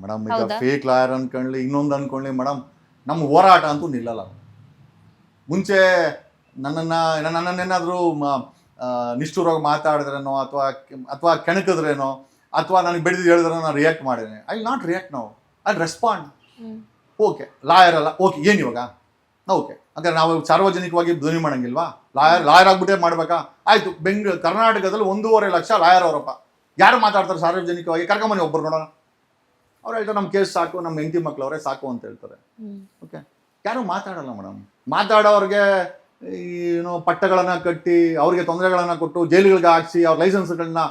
Madam ಈಗ fake lawyer ಅನ್ಕೊಳ್ಳಿ ಇನ್ನೊಂದು ಅನ್ಕೊಳ್ಳಿ ಮೇಡಮ್, ನಮ್ಮ ಹೋರಾಟ ಅಂತೂ ನಿಲ್ಲಲ್ಲ. ಮುಂಚೆ ನನ್ನನ್ನೇನಾದರೂ ನಿಷ್ಠುರವಾಗಿ ಮಾತಾಡಿದ್ರೇನೋ ಅಥವಾ ಕೆಣಕಿದ್ರೇನೋ ಅಥವಾ ನನಗೆ ಬೆಳೆದು ಹೇಳಿದ್ರೆ ನಾನು ರಿಯಾಕ್ಟ್ ಮಾಡಿದ್ದೇನೆ. ಐ ನಾಟ್ ರಿಯಾಕ್ಟ್ ನಾವು, ಐ ರೆಸ್ಪಾಂಡ್. ಓಕೆ ಲಾಯರ್ ಅಲ್ಲ, ಓಕೆ ಏನು ಇವಾಗ ಓಕೆ ಅಂದರೆ ನಾವು ಸಾರ್ವಜನಿಕವಾಗಿ ಧ್ವನಿ ಮಾಡಂಗಿಲ್ವಾ? ಲಾಯರ್ ಆಗ್ಬಿಟ್ಟೆ ಮಾಡ್ಬೇಕಾ? ಆಯಿತು, ಕರ್ನಾಟಕದಲ್ಲಿ 1.5 ಲಕ್ಷ ಲಾಯರ್ ಅವರಪ್ಪ, ಯಾರು ಮಾತಾಡ್ತಾರೆ ಸಾರ್ವಜನಿಕವಾಗಿ? ಕರ್ಕೊಂಬನ್ನಿ ಒಬ್ಬರು ನೋಡೋಣ. ಅವ್ರು ಹೇಳ್ತಾರೆ ನಮ್ಮ ಕೇಸ್ ಸಾಕು, ನಮ್ಮ ಹೆಂಡತಿ ಮಕ್ಳವರೇ ಸಾಕು ಅಂತ ಹೇಳ್ತಾರೆ. ಓಕೆ, ಯಾರು ಮಾತಾಡಲ್ಲ ಮೇಡಮ್. ಮಾತಾಡೋರಿಗೆ ಏನೋ ಪಟ್ಟಗಳನ್ನು ಕಟ್ಟಿ ಅವ್ರಿಗೆ ತೊಂದರೆಗಳನ್ನು ಕೊಟ್ಟು ಜೈಲುಗಳಿಗೆ ಹಾಕಿಸಿ ಅವ್ರ ಲೈಸೆನ್ಸ್ಗಳನ್ನ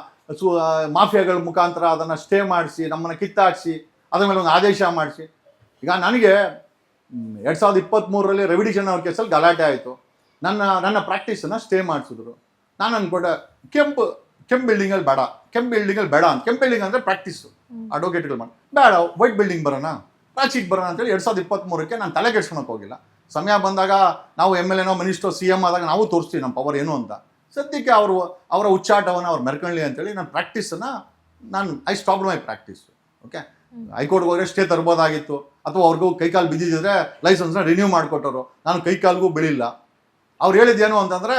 ಮಾಫಿಯಾಗಳ ಮುಖಾಂತರ ಅದನ್ನು ಸ್ಟೇ ಮಾಡಿಸಿ ನಮ್ಮನ್ನು ಕಿತ್ತಾಡಿಸಿ ಅದ್ರ ಮೇಲೆ ಒಂದು ಆದೇಶ ಮಾಡಿಸಿ. ಈಗ ನನಗೆ 2023ರಲ್ಲಿ ರೆವಿಡಿಷನ್ ಅವ್ರ ಕೇಸಲ್ಲಿ ಗಲಾಟೆ ಆಯಿತು. ನನ್ನ ಪ್ರಾಕ್ಟೀಸನ್ನು ಸ್ಟೇ ಮಾಡಿಸಿದ್ರು. ನಾನು ಅಂದ್ಕೊಂಡೆ ಕೆಂಪು ಬಿಲ್ಡಿಂಗಲ್ಲಿ ಬೇಡ, ಕೆಂಪು ಬಿಲ್ಡಿಂಗ್ ಅಂದರೆ ಪ್ರಾಕ್ಟೀಸು ಅಡ್ವೊಕೇಟ್ಗಳು ಮಾಡಿ ಬೇಡ, ವೈಟ್ ಬಿಲ್ಡಿಂಗ್ ಬರೋಣ, ರಾಚಿಗೆ ಬರೋಣ ಅಂತೇಳಿ 2023ಕ್ಕೆ ನಾನು ತಲೆ ಕೆಡ್ಸ್ಕೊಳಕ್ಕೆ ಹೋಗಿಲ್ಲ. ಸಮಯ ಬಂದಾಗ ನಾವು MLA ಮಿನಿಸ್ಟರ್ CM ಆದಾಗ ನಾವು ತೋರಿಸ್ತೀವಿ ನಮ್ಮ ಪವರ್ ಏನು ಅಂತ. ಸದ್ಯಕ್ಕೆ ಅವರ ಉಚ್ಚಾಟವನ್ನು ಅವ್ರು ಮೆರ್ಕೊಳ್ಳಿ ಅಂತೇಳಿ ನಾನು ಪ್ರಾಕ್ಟೀಸನ್ನು I stop my practice. Okay, ಹೈಕೋರ್ಟ್ಗೆ ಹೋದರೆ ಸ್ಟೇ ತರ್ಬೋದಾಗಿತ್ತು, ಅಥವಾ ಅವ್ರಿಗೂ ಕೈಕಾಲು ಬಿದ್ದಿದ್ರೆ ಲೈಸೆನ್ಸ್ನ ರಿನ್ಯೂ ಮಾಡಿಕೊಟ್ಟರು. ನಾನು ಕೈಕಾಲಿಗೂ ಬೀಳಿಲ್ಲ. ಅವ್ರು ಹೇಳಿದ್ದೇನು ಅಂತಂದರೆ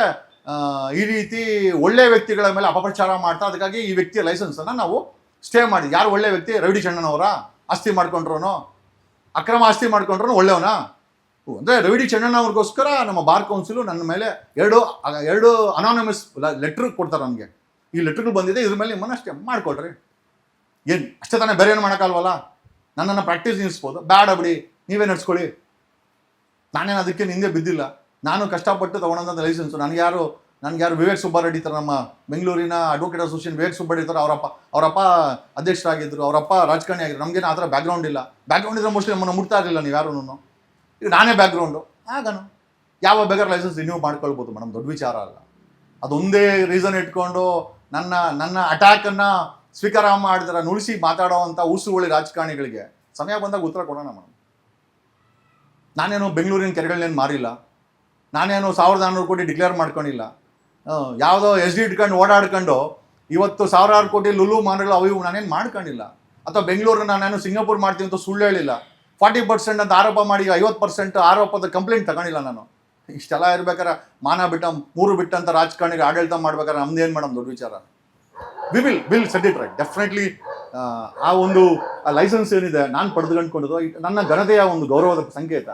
ಈ ರೀತಿ ಒಳ್ಳೆ ವ್ಯಕ್ತಿಗಳ ಮೇಲೆ ಅಪಪ್ರಚಾರ ಮಾಡ್ತಾ, ಅದಕ್ಕಾಗಿ ಈ ವ್ಯಕ್ತಿಯ ಲೈಸೆನ್ಸನ್ನು ನಾವು ಸ್ಟೇ ಮಾಡಿ. ಯಾರು ಒಳ್ಳೆ ವ್ಯಕ್ತಿ? ರವಿಡಿ ಚೆನ್ನಣ್ಣನವರ ಆಸ್ತಿ ಮಾಡ್ಕೊಂಡ್ರು, ಅಕ್ರಮ ಆಸ್ತಿ ಮಾಡ್ಕೊಂಡ್ರು ಒಳ್ಳೆಯವನಾ? ಅಂದರೆ ರವಿಡಿ ಚೆನ್ನಣ್ಣವ್ರಿಗೋಸ್ಕರ ನಮ್ಮ ಬಾರ್ ಕೌನ್ಸಿಲು ನನ್ನ ಮೇಲೆ ಎರಡು ಅನಾನಮಸ್ ಲೆಟ್ರ್ ಕೊಡ್ತಾರೆ ನನಗೆ. ಈ ಲೆಟ್ರ್ಗಳು ಬಂದಿದೆ, ಇದ್ರ ಮೇಲೆ ನಿಮ್ಮನ್ನು ಅಷ್ಟೇ ಮಾಡ್ಕೊಳ್ರಿ. ಏನು ಅಷ್ಟೇ ತಾನೇ, ಬೇರೆ ಏನು ಮಾಡೋಕ್ಕಲ್ವಲ್ಲ? ನನ್ನನ್ನು ಪ್ರಾಕ್ಟೀಸ್ ನಿಲ್ಲಿಸ್ಬೋದು, ಬೇಡ ಬಿಡಿ ನೀವೇ ನಡ್ಸ್ಕೊಳ್ಳಿ. ನಾನೇನು ಅದಕ್ಕೆ ಹಿಂದೆ ಬಿದ್ದಿಲ್ಲ. ನಾನು ಕಷ್ಟಪಟ್ಟು ತೊಗೊಂಡಂಥ ಲೈಸೆನ್ಸು. ನನಗೆ ಯಾರು ವಿವೇಕ್ ಸುಬ್ಬಾರೆಡ್ಡಿ ಥರ, ನಮ್ಮ ಬೆಂಗಳೂರಿನ ಅಡ್ವೊಕೇಟ್ ಅಸೋಸಿಯೇಷನ್ ವಿವೇಕ್ ಸುಬ್ಬಾರೆಡ್ಡಿ ಥರ ಅವರಪ್ಪ ಅಧ್ಯಕ್ಷರಾಗಿದ್ದರು, ಅವರಪ್ಪ ರಾಜಕಾರಣಿ ಆಗಿದ್ರು. ನಮಗೇನು ಆ ಥರ ಬ್ಯಾಕ್ಗ್ರೌಂಡ್ ಇಲ್ಲ. ಬ್ಯಾಕ್ಗ್ರೌಂಡ್ ಇದ್ರೆ ಮೋಸ್ಟ್ಲಿ ನಮ್ಮನ್ನು ಮುಟ್ತಾ ಇರಲಿಲ್ಲ ನೀವು ಯಾರೂ. ಈಗ ನಾನೇ ಬ್ಯಾಕ್ಗ್ರೌಂಡು, ಆಗನು ಯಾವ ಬೇಕಾದ್ರೆ ಲೈಸೆನ್ಸ್ ರಿನ್ಯೂ ಮಾಡ್ಕೊಳ್ಬೋದು ಮೇಡಮ್, ದೊಡ್ಡ ವಿಚಾರ ಅಲ್ಲ. ಅದೊಂದೇ ರೀಸನ್ ಇಟ್ಕೊಂಡು ನನ್ನ ಅಟ್ಯಾಕನ್ನು ಸ್ವೀಕಾರ ಮಾಡಿದ್ರೆ ನುಡಿಸಿ ಮಾತಾಡೋವಂಥ ಉಸುಗುಳಿ ರಾಜಕಾರಣಿಗಳಿಗೆ ಸಮಯ ಬಂದಾಗ ಉತ್ತರ ಕೊಡೋಣ ಮೇಡಮ್. ನಾನೇನು ಬೆಂಗಳೂರಿನ ಕೆರೆಗಳನ್ನೇನು ಮಾರಿಲ್ಲ, ನಾನೇನು 1400 ಕೋಟಿ ಡಿಕ್ಲೇರ್ ಮಾಡ್ಕೊಂಡಿಲ್ಲ. ಯಾವುದೋ SD ಇಟ್ಕೊಂಡು ಓಡಾಡ್ಕೊಂಡು ಇವತ್ತು 1000 ಕೋಟಿ ಲುಲು ಮಾಲ್ಗಳು ಅವು ನಾನೇನು ಮಾಡ್ಕೊಂಡಿಲ್ಲ. ಅಥವಾ ಬೆಂಗಳೂರನ್ನ ನಾನೇನು ಸಿಂಗಾಪುರ್ ಮಾಡ್ತೀನಿ ಅಂತ ಸುಳ್ಳು ಹೇಳಿಲ್ಲ. 40% ಅಂತ ಆರೋಪ ಮಾಡಿ 50% ಆರೋಪದ ಕಂಪ್ಲೇಂಟ್ ತಗೊಂಡಿಲ್ಲ ನಾನು. ಇಷ್ಟೆಲ್ಲ ಇರ್ಬೇಕಾರೆ ಮಾನ ಬಿಟ್ಟ 3 ಬಿಟ್ಟಂಥ ರಾಜಕಾರಣಿಗೆ ಆಡಳಿತ ಮಾಡ್ಬೇಕಾದ್ರೆ ನಮ್ದೇನು ಮೇಡಮ್ ದೊಡ್ಡ ವಿಚಾರ. Will set it right definitely. ಆ ಲೈಸೆನ್ಸ್ ಏನಿದೆ ನಾನು ಪಡೆದುಕೊಂಡ್ಕೊಂಡಿದ್ದು ನನ್ನ ಘನತೆಯ ಒಂದು ಗೌರವದ ಸಂಕೇತ.